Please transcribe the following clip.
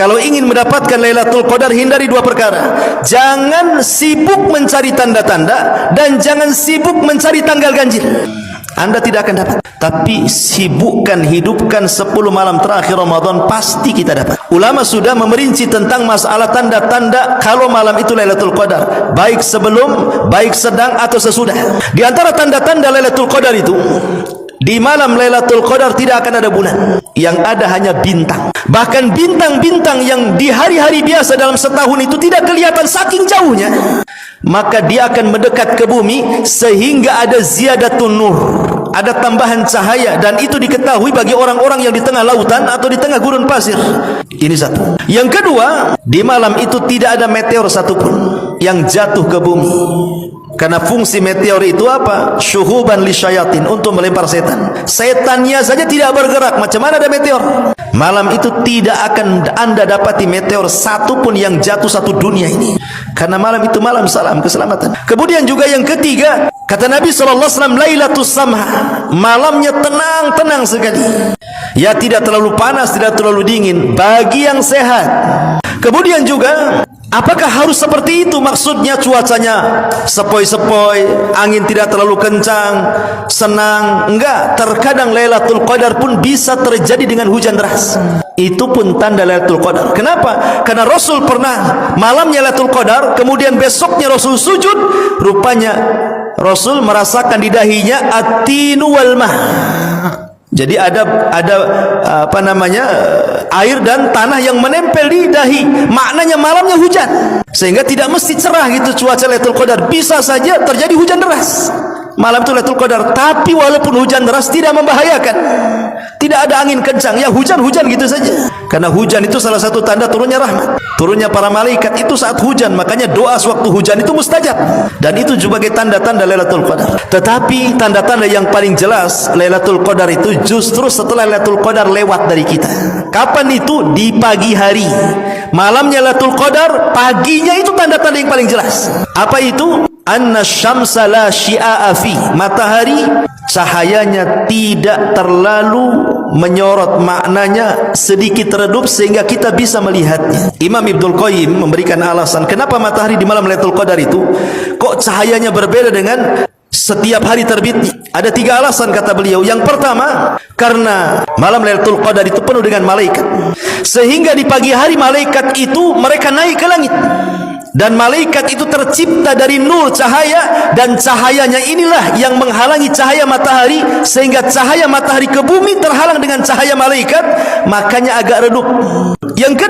Kalau ingin mendapatkan Lailatul Qadar, hindari dua perkara. Jangan sibuk mencari tanda-tanda dan jangan sibuk mencari tanggal ganjil. Anda tidak akan dapat. Tapi sibukkan, hidupkan 10 malam terakhir Ramadan, pasti kita dapat. Ulama sudah memerinci tentang masalah tanda-tanda kalau malam itu Lailatul Qadar, baik sebelum, baik sedang atau sesudah. Di antara tanda-tanda Lailatul Qadar itu, di malam Lailatul Qadar tidak akan ada bulan, yang ada hanya bintang. Bahkan bintang-bintang yang di hari-hari biasa dalam setahun itu tidak kelihatan saking jauhnya, maka dia akan mendekat ke bumi sehingga ada ziyadatun nur, ada tambahan cahaya, dan itu diketahui bagi orang-orang yang di tengah lautan atau di tengah gurun pasir. Ini satu. Yang kedua, di malam itu tidak ada meteor satupun yang jatuh ke bumi. Karena fungsi meteor itu apa? Syuhuban lisyayatin, untuk melempar setan. Setannya saja tidak bergerak, macam mana ada meteor? Malam itu tidak akan Anda dapati meteor satupun yang jatuh satu dunia ini. Karena malam itu malam salam keselamatan. Kemudian juga yang ketiga, kata Nabi SAW, Lailatul Samha, malamnya tenang-tenang sekali. Ya, tidak terlalu panas, tidak terlalu dingin, bagi yang sehat. Kemudian juga, apakah harus seperti itu? Maksudnya cuacanya sepoi-sepoi, angin tidak terlalu kencang, senang. Enggak, terkadang Lailatul Qadar pun bisa terjadi dengan hujan deras. Itu pun tanda Lailatul Qadar. Kenapa? Karena Rasul pernah malamnya Lailatul Qadar, kemudian besoknya Rasul sujud, rupanya Rasul merasakan di dahinya at-tinu wal mah. Jadi ada air dan tanah yang menempel di dahi. Maknanya malamnya hujan, sehingga tidak mesti cerah gitu cuaca Lailatul Qadar. Bisa saja terjadi hujan deras malam itu Lailatul Qadar. Tapi walaupun hujan deras tidak membahayakan, tidak ada angin kencang, ya hujan-hujan gitu saja. Karena hujan itu salah satu tanda turunnya rahmat, turunnya para malaikat itu saat hujan. Makanya doa sewaktu hujan itu mustajab, dan itu juga sebagai tanda-tanda Lailatul Qadar. Tetapi tanda-tanda yang paling jelas Lailatul Qadar itu justru setelah Lailatul Qadar lewat dari kita. Kapan itu? Di pagi hari. Malamnya Lailatul Qadar, paginya itu tanda-tanda yang paling jelas. Apa itu? Anna syamsa la syia'a fi, matahari cahayanya tidak terlalu menyorot, maknanya sedikit redup sehingga kita bisa melihatnya. Imam Ibnul Qayyim memberikan alasan kenapa matahari di malam Lailatul Qadar itu kok cahayanya berbeda dengan setiap hari terbitnya. Ada 3 alasan kata beliau. Yang pertama, karena malam Lailatul Qadar itu penuh dengan malaikat, sehingga di pagi hari malaikat itu mereka naik ke langit. Dan malaikat itu tercipta dari nur cahaya, dan cahayanya inilah yang menghalangi cahaya matahari, sehingga cahaya matahari ke bumi terhalang dengan cahaya malaikat, makanya agak redup. Yang kedua,